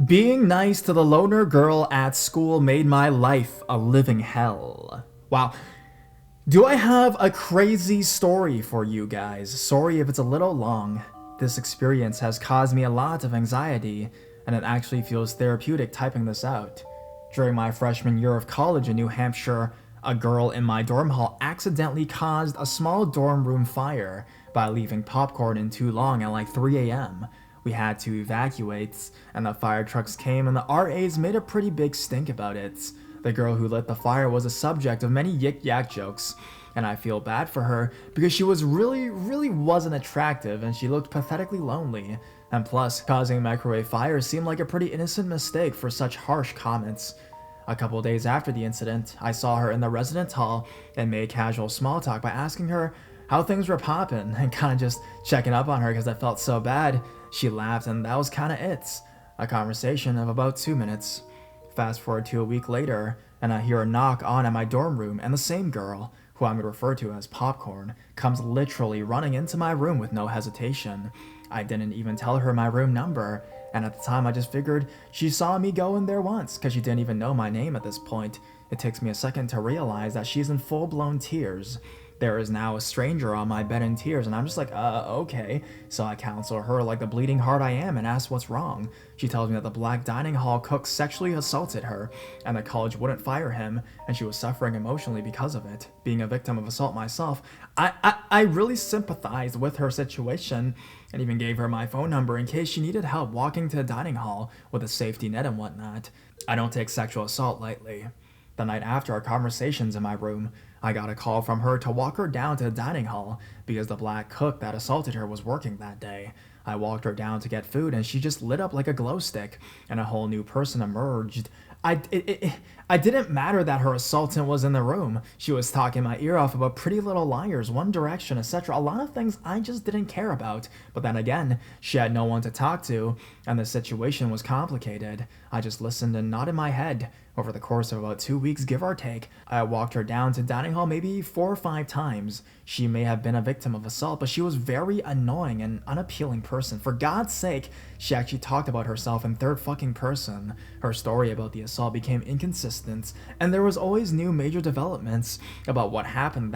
Being nice to the loner girl at school made my life a living hell. Wow. Do I have a crazy story for you guys? Sorry if it's a little long. This experience has caused me a lot of anxiety, and it actually feels therapeutic typing this out. During my freshman year of college in New Hampshire, a girl in my dorm hall accidentally caused a small dorm room fire by leaving popcorn in too long at like 3 a.m. We had to evacuate, and the fire trucks came and the RAs made a pretty big stink about it. The girl who lit the fire was a subject of many yik-yak jokes, and I feel bad for her because she was really wasn't attractive and she looked pathetically lonely. And plus, causing microwave fires seemed like a pretty innocent mistake for such harsh comments. A couple days after the incident, I saw her in the residence hall and made casual small talk by asking her how things were poppin' and kind of just checking up on her because I felt so bad. She laughed and that was kind of it. A conversation of about 2 minutes. Fast forward to a week later, and I hear a knock on at my dorm room, and the same girl, who I'm going to refer to as Popcorn, comes literally running into my room with no hesitation. I didn't even tell her my room number, and at the time I just figured she saw me go in there once, because she didn't even know my name at this point. It takes me a second to realize that she's in full-blown tears. There is now a stranger on my bed in tears, and I'm just like, okay. So I counsel her like the bleeding heart I am and ask what's wrong. She tells me that the black dining hall cook sexually assaulted her, and the college wouldn't fire him, and she was suffering emotionally because of it. Being a victim of assault myself, I really sympathized with her situation, and even gave her my phone number in case she needed help walking to the dining hall with a safety net and whatnot. I don't take sexual assault lightly. The night after our conversations in my room, I got a call from her to walk her down to the dining hall because the black cook that assaulted her was working that day. I walked her down to get food and she just lit up like a glow stick and a whole new person emerged. I didn't matter that her assaultant was in the room. She was talking my ear off about Pretty Little Liars, One Direction, etc. A lot of things I just didn't care about. But then again, she had no one to talk to, and the situation was complicated. I just listened and nodded my head. Over the course of about 2 weeks, give or take, I walked her down to dining hall maybe 4 or 5 times. She may have been a victim of assault, but she was very annoying and unappealing person. For God's sake, she actually talked about herself in third fucking person. Her story about the assault became inconsistent, and there was always new major developments about what happened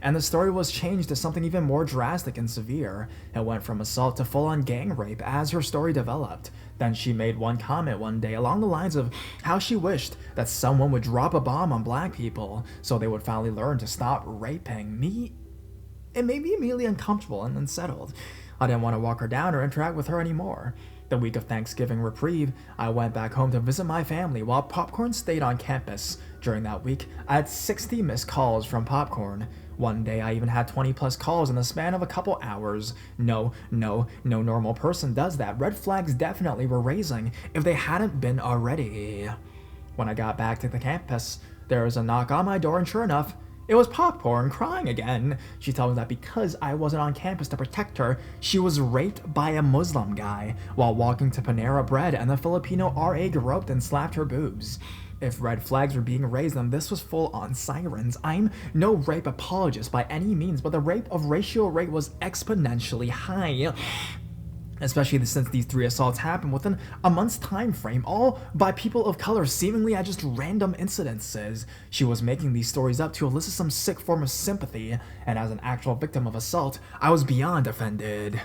and the story was changed to something even more drastic and severe. It went from assault to full-on gang rape as her story developed. Then she made one comment one day along the lines of how she wished that someone would drop a bomb on black people so they would finally learn to stop raping me. It made me immediately uncomfortable and unsettled. I didn't want to walk her down or interact with her anymore. The week of Thanksgiving reprieve, I went back home to visit my family while Popcorn stayed on campus. During that week, I had 60 missed calls from Popcorn. One day I even had 20 plus calls in the span of a couple hours. No normal person does that. Red flags definitely were raising if they hadn't been already. When I got back to the campus, there was a knock on my door and sure enough, it was Popcorn crying again. She told me that because I wasn't on campus to protect her, she was raped by a Muslim guy while walking to Panera Bread and the Filipino RA groped and slapped her boobs. If red flags were being raised, then this was full-on sirens. I'm no rape apologist by any means, but the ratio rate was exponentially high. Especially since these 3 assaults happened within a month's time frame, all by people of color, seemingly at just random incidences. She was making these stories up to elicit some sick form of sympathy, and as an actual victim of assault, I was beyond offended.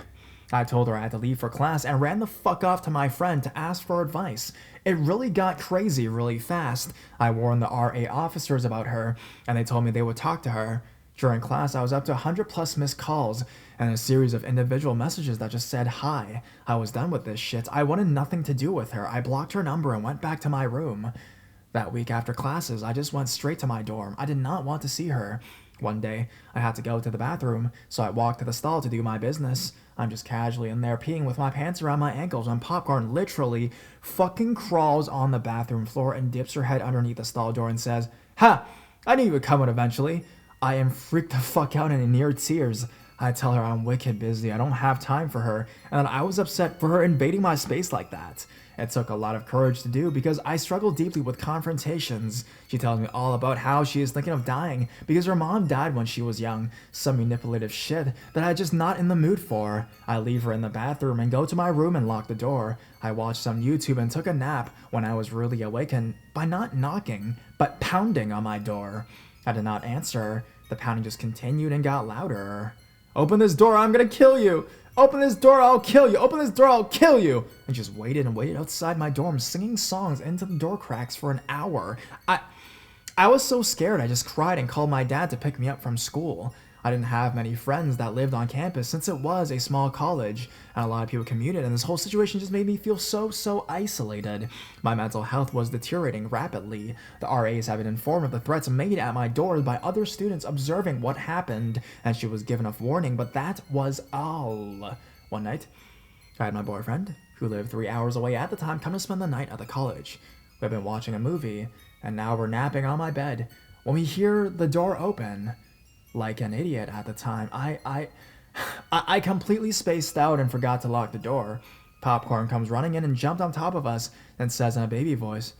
I told her I had to leave for class and ran the fuck off to my friend to ask for advice. It really got crazy really fast. I warned the RA officers about her, and they told me they would talk to her. During class, I was up to 100 plus missed calls and a series of individual messages that just said hi. I was done with this shit. I wanted nothing to do with her. I blocked her number and went back to my room. That week after classes, I just went straight to my dorm. I did not want to see her. One day, I had to go to the bathroom, so I walked to the stall to do my business. I'm just casually in there peeing with my pants around my ankles when Popcorn literally fucking crawls on the bathroom floor and dips her head underneath the stall door and says, "Ha! I knew you would come in eventually." I am freaked the fuck out and in near tears. I tell her I'm wicked busy, I don't have time for her, and that I was upset for her invading my space like that. It took a lot of courage to do because I struggle deeply with confrontations. She tells me all about how she is thinking of dying because her mom died when she was young. Some manipulative shit that I'm just not in the mood for. I leave her in the bathroom and go to my room and lock the door. I watched some YouTube and took a nap when I was really awakened by not knocking, but pounding on my door. I did not answer. The pounding just continued and got louder. "Open this door, I'm gonna kill you! Open this door, I'll kill you! Open this door, I'll kill you!" And just waited and waited outside my dorm, singing songs into the door cracks for an hour. I was so scared, I just cried and called my dad to pick me up from school. I didn't have many friends that lived on campus since it was a small college, and a lot of people commuted, and this whole situation just made me feel so isolated. My mental health was deteriorating rapidly. The RAs had been informed of the threats made at my doors by other students observing what happened, and she was given a warning, but that was all. One night, I had my boyfriend, who lived 3 hours away at the time, come to spend the night at the college. We had been watching a movie, and now we're napping on my bed when we hear the door open. Like an idiot at the time, I completely spaced out and forgot to lock the door. Popcorn comes running in and jumped on top of us and says in a baby voice,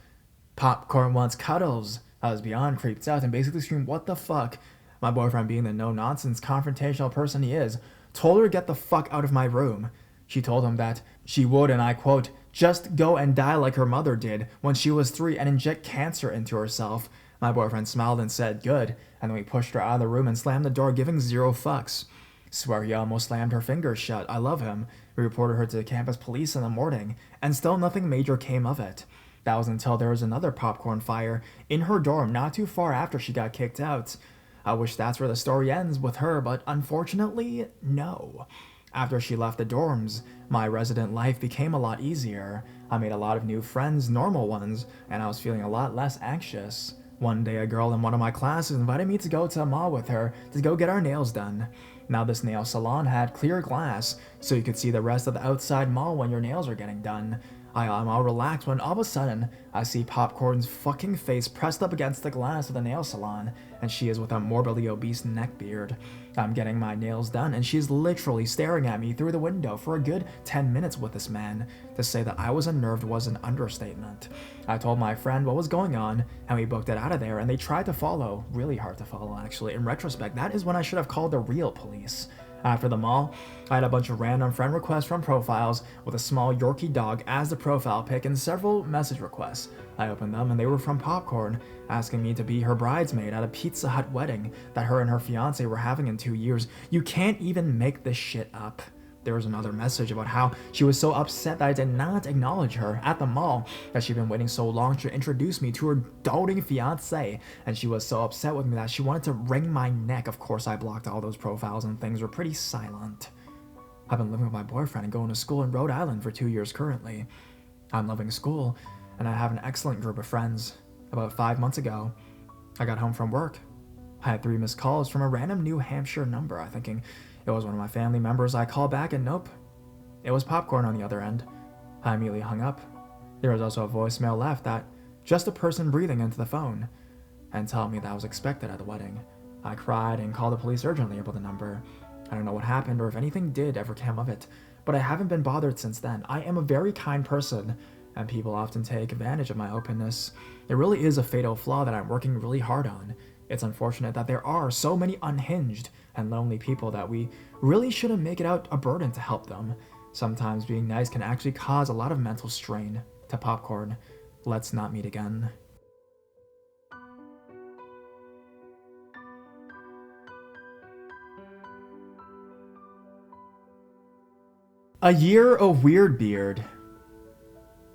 "Popcorn wants cuddles." I was beyond creeped out and basically screamed, "What the fuck?" My boyfriend, being the no-nonsense, confrontational person he is, told her to get the fuck out of my room. She told him that she would, and I quote, "just go and die like her mother did when she was 3 and inject cancer into herself." My boyfriend smiled and said, "Good," and then we pushed her out of the room and slammed the door, giving 0 fucks. Swear he almost slammed her fingers shut. I love him. We reported her to the campus police in the morning, and still nothing major came of it. That was until there was another popcorn fire in her dorm not too far after she got kicked out. I wish that's where the story ends with her, but unfortunately, no. After she left the dorms, my resident life became a lot easier. I made a lot of new friends, normal ones, and I was feeling a lot less anxious. One day, a girl in one of my classes invited me to go to a mall with her to go get our nails done. Now, this nail salon had clear glass, so you could see the rest of the outside mall when your nails are getting done. I'm all relaxed when all of a sudden, I see Popcorn's fucking face pressed up against the glass of the nail salon, and she is with a morbidly obese neckbeard. I'm getting my nails done, and she's literally staring at me through the window for a good 10 minutes with this man. To say that I was unnerved was an understatement. I told my friend what was going on, and we booked it out of there, and they tried to follow. Really hard to follow, actually. In retrospect, that is when I should have called the real police. After the mall, I had a bunch of random friend requests from profiles with a small Yorkie dog as the profile pic and several message requests. I opened them and they were from Popcorn, asking me to be her bridesmaid at a Pizza Hut wedding that her and her fiance were having in 2 years. You can't even make this shit up. There was another message about how she was so upset that I did not acknowledge her at the mall, that she'd been waiting so long to introduce me to her doting fiance, and she was so upset with me that she wanted to wring my neck. Of course, I blocked all those profiles and things were pretty silent. I've been living with my boyfriend and going to school in Rhode Island for 2 years currently. I'm loving school, and I have an excellent group of friends. About 5 months ago, I got home from work. I had 3 missed calls from a random New Hampshire number. I'm thinking it was one of my family members. I called back and nope, it was Popcorn on the other end. I immediately hung up. There was also a voicemail left that just a person breathing into the phone and telling me that was expected at the wedding. I cried and called the police urgently about the number. I don't know what happened or if anything did ever come of it, but I haven't been bothered since then. I am a very kind person, and people often take advantage of my openness. It really is a fatal flaw that I'm working really hard on. It's unfortunate that there are so many unhinged and lonely people that we really shouldn't make it out a burden to help them. Sometimes being nice can actually cause a lot of mental strain. To Popcorn, let's not meet again. A year of Weird Beard.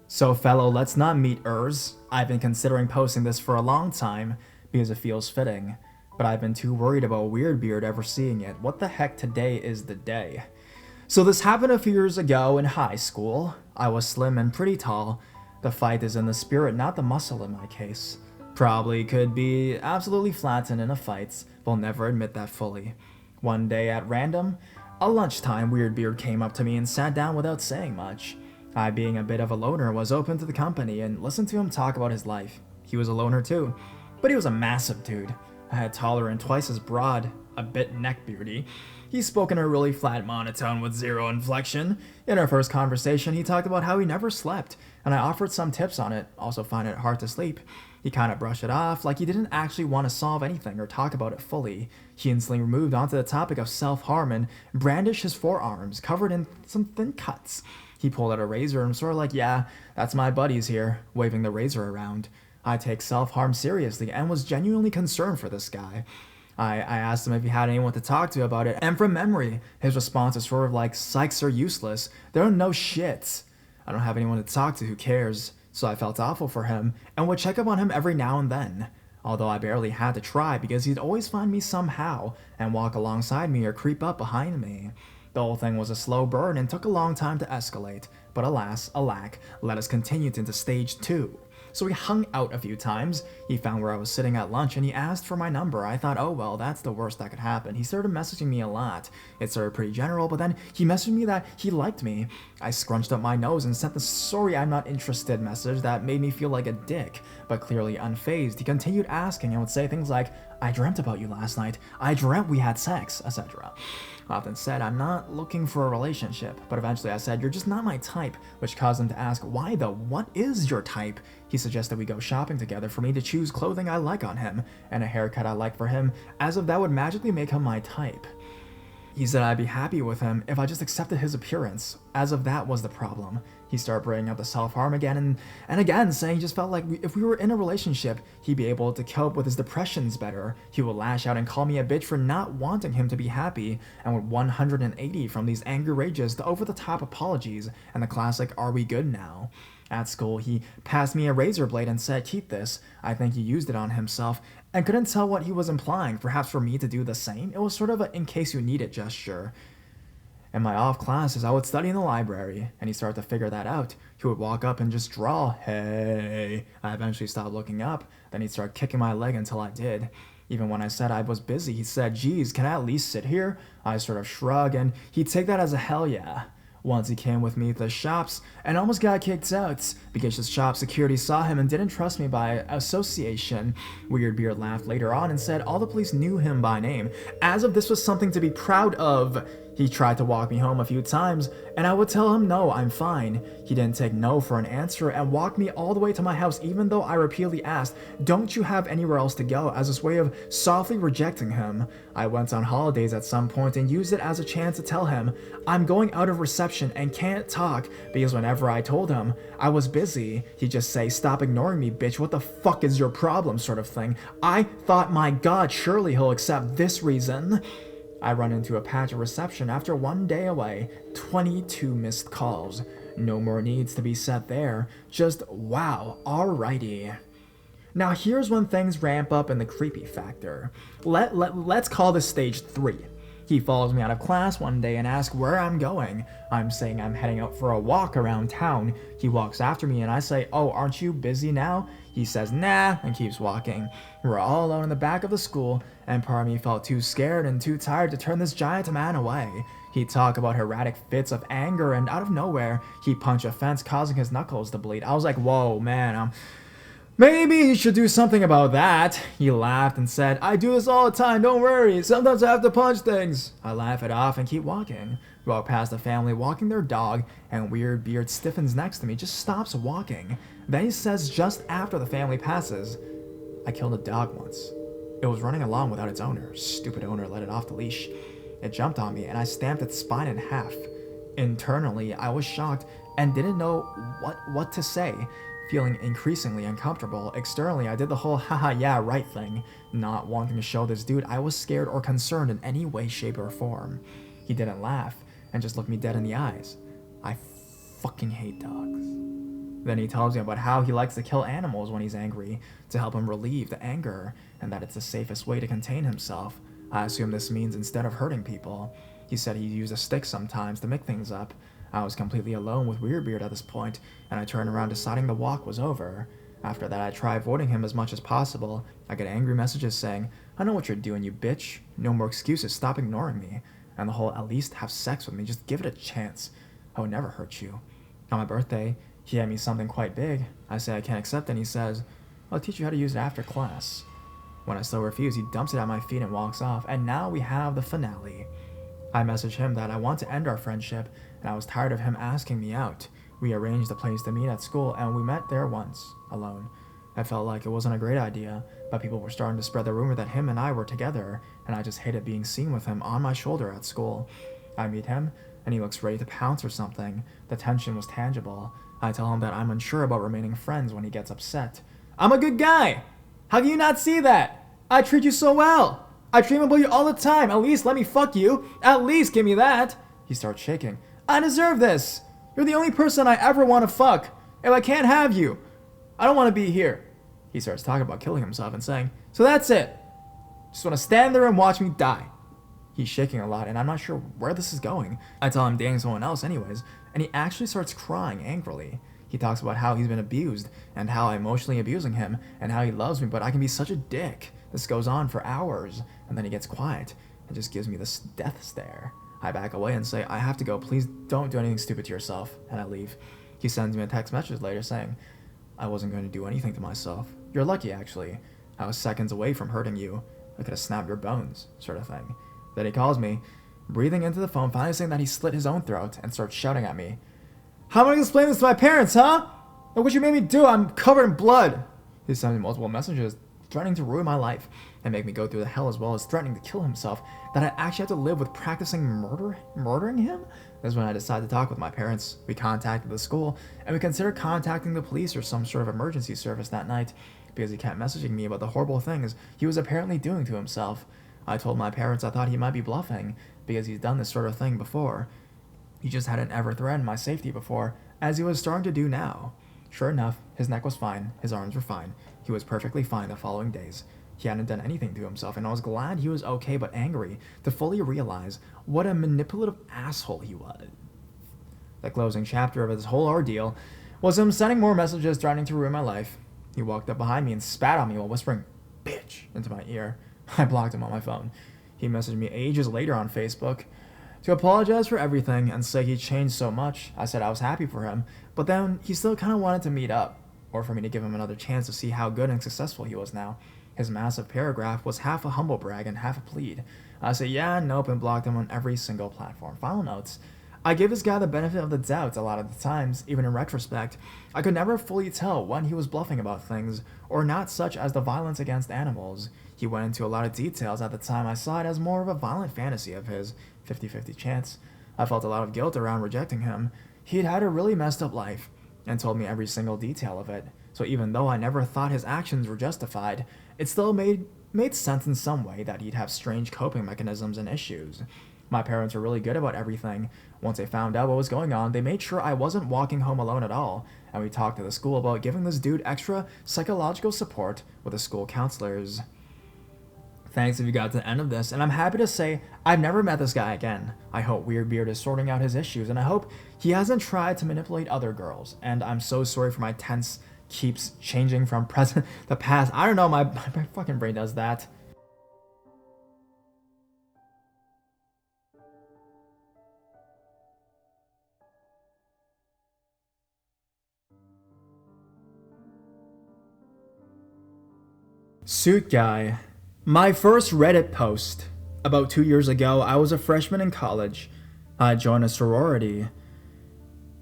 So fellow Let's Not Meet-ers, I've been considering posting this for a long time because it feels fitting, but I've been too worried about Weird Beard ever seeing it. What the heck, today is the day. So this happened a few years ago in high school. I was slim and pretty tall. The fight is in the spirit, not the muscle in my case. Probably could be absolutely flattened in a fight, but I'll never admit that fully. One day at random, a lunchtime, Weird Beard came up to me and sat down without saying much. I, being a bit of a loner, was open to the company and listened to him talk about his life. He was a loner too, but he was a massive dude. a head taller and twice as broad, a bit neckbeardy. He spoke in a really flat monotone with zero inflection. In our first conversation, he talked about how he never slept, and I offered some tips on it, also find it hard to sleep. He kind of brushed it off, like he didn't actually want to solve anything or talk about it fully. He instantly moved onto the topic of self-harm and brandished his forearms, covered in some thin cuts. He pulled out a razor and was sort of like, yeah, that's my buddies here, waving the razor around. I take self-harm seriously and was genuinely concerned for this guy. I asked him if he had anyone to talk to about it, and from memory, his response is sort of like, psychs are useless. They're no shit. I don't have anyone to talk to who cares, so I felt awful for him and would check up on him every now and then. Although I barely had to try because he'd always find me somehow and walk alongside me or creep up behind me. The whole thing was a slow burn and took a long time to escalate, but alas, alack, let us continue into stage 2. So we hung out a few times. He found where I was sitting at lunch and he asked for my number. I thought, oh well, that's the worst that could happen. He started messaging me a lot. It started pretty general, but then he messaged me that he liked me. I scrunched up my nose and sent the sorry I'm not interested message that made me feel like a dick, but clearly unfazed. He continued asking and would say things like, I dreamt about you last night. I dreamt we had sex, etc. Often said, I'm not looking for a relationship, but eventually I said, you're just not my type, which caused him to ask, why though? What is your type? He suggested we go shopping together for me to choose clothing I like on him, and a haircut I like for him, as if that would magically make him my type. He said I'd be happy with him if I just accepted his appearance, as if that was the problem. He started bringing up the self-harm again and again, saying he just felt like if we were in a relationship, he'd be able to cope with his depressions better. He would lash out and call me a bitch for not wanting him to be happy, and would 180 from these angry rages to over-the-top apologies and the classic, are we good now? At school, he passed me a razor blade and said, keep this. I think he used it on himself, and couldn't tell what he was implying, perhaps for me to do the same. It was sort of a in case you need it gesture. In my off classes, I would study in the library, and he started to figure that out. He would walk up and just draw, hey. I eventually stopped looking up, then he'd start kicking my leg until I did. Even when I said I was busy, he said, geez, can I at least sit here? I sort of shrugged, and he'd take that as a hell yeah. Once he came with me to the shops and almost got kicked out because the shop security saw him and didn't trust me by association. Weirdbeard laughed later on and said all the police knew him by name, as if this was something to be proud of. He tried to walk me home a few times, and I would tell him no, I'm fine. He didn't take no for an answer and walked me all the way to my house even though I repeatedly asked, don't you have anywhere else to go, as this way of softly rejecting him. I went on holidays at some point and used it as a chance to tell him, I'm going out of reception and can't talk, because whenever I told him I was busy, he'd just say, stop ignoring me, bitch, what the fuck is your problem, sort of thing. I thought, my god, surely he'll accept this reason. I run into a patch of reception after one day away, 22 missed calls. No more needs to be said there, just wow, alrighty. Now here's when things ramp up in the creepy factor. Let's call this stage 3. He follows me out of class one day and asks where I'm going. I'm saying I'm heading out for a walk around town. He walks after me and I say, oh, aren't you busy now? He says, nah, and keeps walking. We're all alone in the back of the school, and part of me felt too scared and too tired to turn this giant man away. He'd talk about erratic fits of anger, and out of nowhere, he'd punch a fence, causing his knuckles to bleed. I was like, whoa, man, maybe you should do something about that. He laughed and said, I do this all the time, don't worry. Sometimes I have to punch things. I laugh it off and keep walking. Walk past a family walking their dog, and Weirdbeard stiffens next to me, just stops walking. Then he says just after the family passes, I killed a dog once. It was running along without its owner. Stupid owner let it off the leash. It jumped on me and I stamped its spine in half. Internally, I was shocked and didn't know what to say. Feeling increasingly uncomfortable, externally I did the whole haha yeah right thing, not wanting to show this dude I was scared or concerned in any way, shape, or form. He didn't laugh and just looked me dead in the eyes. I fucking hate dogs. Then he tells me about how he likes to kill animals when he's angry to help him relieve the anger, and that it's the safest way to contain himself. I assume this means instead of hurting people. He said he'd use a stick sometimes to make things up. I was completely alone with Weirdbeard at this point, and I turned around deciding the walk was over. After that, I tried avoiding him as much as possible. I get angry messages saying, I know what you're doing, you bitch. No more excuses, stop ignoring me. And the whole, at least have sex with me, just give it a chance. I would never hurt you. On my birthday, he had me something quite big. I say I can't accept it, and he says, I'll teach you how to use it after class. When I still refuse, he dumps it at my feet and walks off, and now we have the finale. I message him that I want to end our friendship, and I was tired of him asking me out. We arranged a place to meet at school, and we met there once, alone. I felt like it wasn't a great idea, but people were starting to spread the rumor that him and I were together, and I just hated being seen with him on my shoulder at school. I meet him, and he looks ready to pounce or something. The tension was tangible. I tell him that I'm unsure about remaining friends when he gets upset. I'm a good guy! How can you not see that? I treat you so well! I dream about you all the time! At least let me fuck you! At least give me that! He starts shaking. I deserve this! You're the only person I ever want to fuck! If I can't have you, I don't want to be here. He starts talking about killing himself and saying, so that's it. Just want to stand there and watch me die. He's shaking a lot, and I'm not sure where this is going. I tell him I'm dating someone else anyways, and he actually starts crying angrily. He talks about how he's been abused, and how I'm emotionally abusing him, and how he loves me, but I can be such a dick. This goes on for hours, and then he gets quiet, and just gives me this death stare. I back away and say, I have to go, please don't do anything stupid to yourself, and I leave. He sends me a text message later saying, I wasn't going to do anything to myself. You're lucky, actually. I was seconds away from hurting you. I could have snapped your bones, sort of thing. Then he calls me, breathing into the phone, finally saying that he slit his own throat, and starts shouting at me. How am I going to explain this to my parents, huh? Look what you made me do, I'm covered in blood. He sends me multiple messages, threatening to ruin my life, and make me go through the hell, as well as threatening to kill himself, that I actually have to live with practicing murdering him? This is when I decided to talk with my parents. We contacted the school, and we considered contacting the police or some sort of emergency service that night, because he kept messaging me about the horrible things he was apparently doing to himself. I told my parents I thought he might be bluffing, because he's done this sort of thing before. He just hadn't ever threatened my safety before, as he was starting to do now. Sure enough, his neck was fine, his arms were fine, he was perfectly fine the following days. He hadn't done anything to himself, and I was glad he was okay but angry to fully realize what a manipulative asshole he was. The closing chapter of his whole ordeal was him sending more messages threatening to ruin my life. He walked up behind me and spat on me while whispering, bitch, into my ear. I blocked him on my phone. He messaged me ages later on Facebook to apologize for everything and say he changed so much. I said I was happy for him, but then he still kind of wanted to meet up, or for me to give him another chance to see how good and successful he was now. His massive paragraph was half a humble brag and half a plead. I said yeah, nope, and blocked him on every single platform. Final notes. I give this guy the benefit of the doubt a lot of the times, even in retrospect. I could never fully tell when he was bluffing about things, or not, such as the violence against animals. He went into a lot of details at the time. I saw it as more of a violent fantasy of his, 50-50 chance. I felt a lot of guilt around rejecting him. He'd had a really messed up life, and told me every single detail of it. So even though I never thought his actions were justified, it still made sense in some way that he'd have strange coping mechanisms and issues. My parents were really good about everything. Once they found out what was going on, they made sure I wasn't walking home alone at all, and we talked to the school about giving this dude extra psychological support with the school counselors. Thanks if you got to the end of this, and I'm happy to say I've never met this guy again. I hope Weirdbeard is sorting out his issues, and I hope he hasn't tried to manipulate other girls, and I'm so sorry for my tense keeps changing from present to past. I don't know, my fucking brain does that. Suit guy. My first Reddit post. About 2 years ago, I was a freshman in college. I joined a sorority,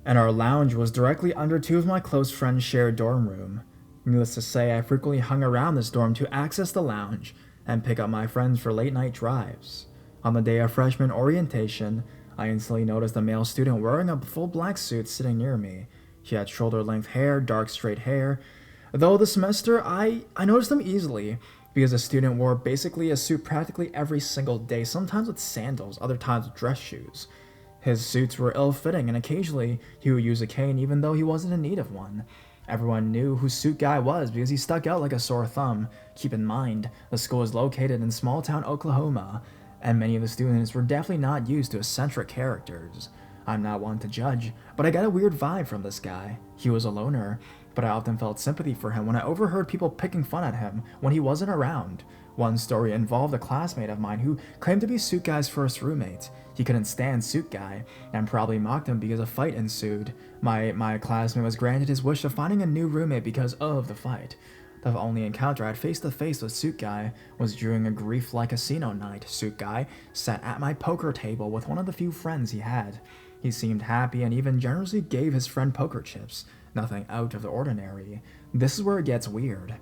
and our lounge was directly under two of my close friends' shared dorm room. Needless to say, I frequently hung around this dorm to access the lounge and pick up my friends for late-night drives. On the day of freshman orientation, I instantly noticed a male student wearing a full black suit sitting near me. He had shoulder-length hair, dark straight hair. Though the semester, I noticed him easily, because the student wore basically a suit practically every single day, sometimes with sandals, other times with dress shoes. His suits were ill-fitting, and occasionally he would use a cane even though he wasn't in need of one. Everyone knew who Suit Guy was because he stuck out like a sore thumb. Keep in mind, the school is located in small-town Oklahoma, and many of the students were definitely not used to eccentric characters. I'm not one to judge, but I got a weird vibe from this guy. He was a loner, but I often felt sympathy for him when I overheard people picking fun at him when he wasn't around. One story involved a classmate of mine who claimed to be Suit Guy's first roommate. He couldn't stand Suit Guy, and probably mocked him because a fight ensued. My classmate was granted his wish of finding a new roommate because of the fight. The only encounter I had face to face with Suit Guy was during a grief-like casino night. Suit Guy sat at my poker table with one of the few friends he had. He seemed happy and even generously gave his friend poker chips. Nothing out of the ordinary. This is where it gets weird.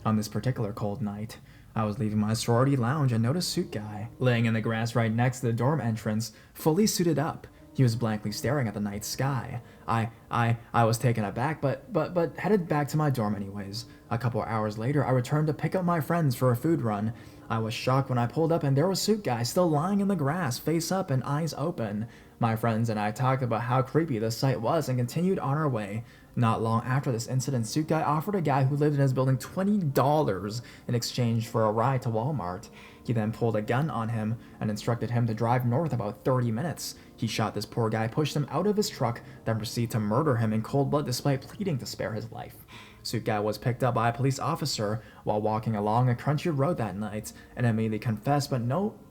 On this particular cold night, I was leaving my sorority lounge and noticed Suit Guy laying in the grass right next to the dorm entrance, fully suited up. He was blankly staring at the night sky. I was taken aback, but headed back to my dorm anyways. A couple hours later, I returned to pick up my friends for a food run. I was shocked when I pulled up and there was Suit Guy still lying in the grass, face up and eyes open. My friends and I talked about how creepy the sight was and continued on our way. Not long after this incident, Suit Guy offered a guy who lived in his building $20 in exchange for a ride to Walmart. He then pulled a gun on him and instructed him to drive north about 30 minutes. He shot this poor guy, pushed him out of his truck, then proceeded to murder him in cold blood despite pleading to spare his life. Suit Guy was picked up by a police officer while walking along a crunchy road that night and immediately confessed but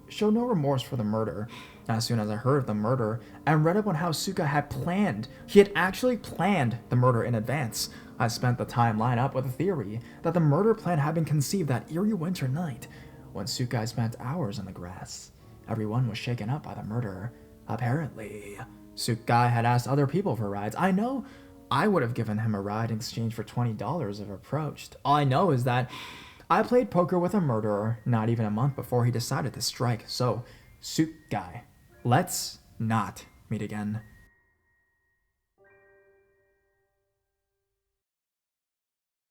showed no remorse for the murder. As soon as I heard of the murder and read up on how Suit Guy he had actually planned the murder in advance. I spent the time lined up with a theory that the murder plan had been conceived that eerie winter night when Suit Guy spent hours in the grass. Everyone was shaken up by the murder. Apparently, Suit Guy had asked other people for rides. I know I would have given him a ride in exchange for $20 if approached. All I know is that I played poker with a murderer not even a month before he decided to strike. So, Suit Guy, let's not meet again.